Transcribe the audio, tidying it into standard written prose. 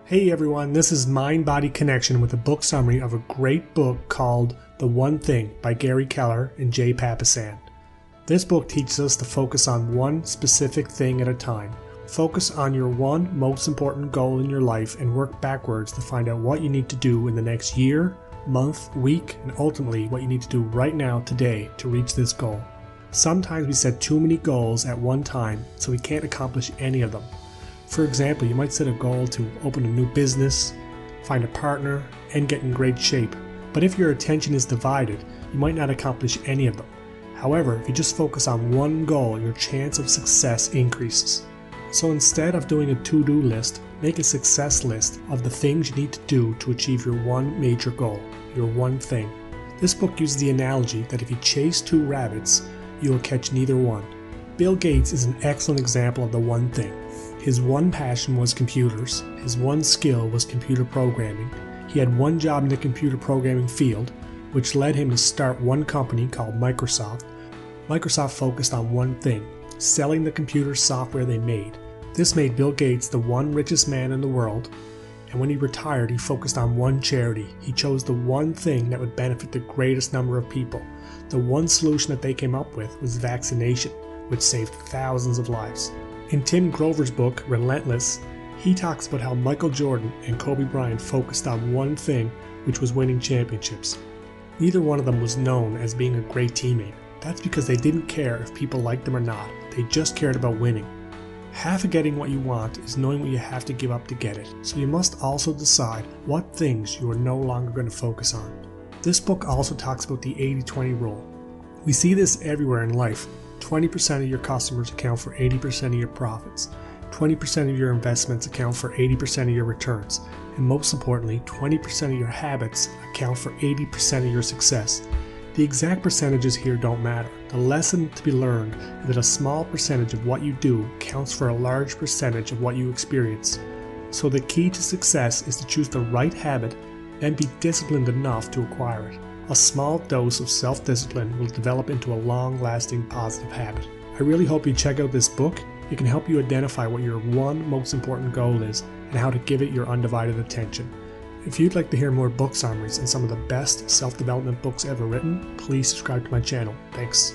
Hey everyone, this is Mind Body Connection with a book summary of a great book called The One Thing by Gary Keller and Jay Papasan. This book teaches us to focus on one specific thing at a time. Focus on your one most important goal in your life and work backwards to find out what you need to do in the next year, month, week, and ultimately what you need to do right now, today, to reach this goal. Sometimes we set too many goals at one time, so we can't accomplish any of them. For example, you might set a goal to open a new business, find a partner, and get in great shape. But if your attention is divided, you might not accomplish any of them. However, if you just focus on one goal, your chance of success increases. So instead of doing a to-do list, make a success list of the things you need to do to achieve your one major goal, your one thing. This book uses the analogy that if you chase two rabbits, you will catch neither one. Bill Gates is an excellent example of the one thing. His one passion was computers. His one skill was computer programming. He had one job in the computer programming field, which led him to start one company called Microsoft. Microsoft focused on one thing, selling the computer software they made. This made Bill Gates the one richest man in the world, and when he retired, he focused on one charity. He chose the one thing that would benefit the greatest number of people. The one solution that they came up with was vaccination, which saved thousands of lives. In Tim Grover's book, Relentless, he talks about how Michael Jordan and Kobe Bryant focused on one thing, which was winning championships. Neither one of them was known as being a great teammate. That's because they didn't care if people liked them or not. They just cared about winning. Half of getting what you want is knowing what you have to give up to get it. So you must also decide what things you are no longer going to focus on. This book also talks about the 80-20 rule. We see this everywhere in life. 20% of your customers account for 80% of your profits. 20% of your investments account for 80% of your returns. And most importantly, 20% of your habits account for 80% of your success. The exact percentages here don't matter. The lesson to be learned is that a small percentage of what you do counts for a large percentage of what you experience. So the key to success is to choose the right habit and be disciplined enough to acquire it. A small dose of self-discipline will develop into a long-lasting positive habit. I really hope you check out this book. It can help you identify what your one most important goal is and how to give it your undivided attention. If you'd like to hear more book summaries and some of the best self-development books ever written, please subscribe to my channel. Thanks.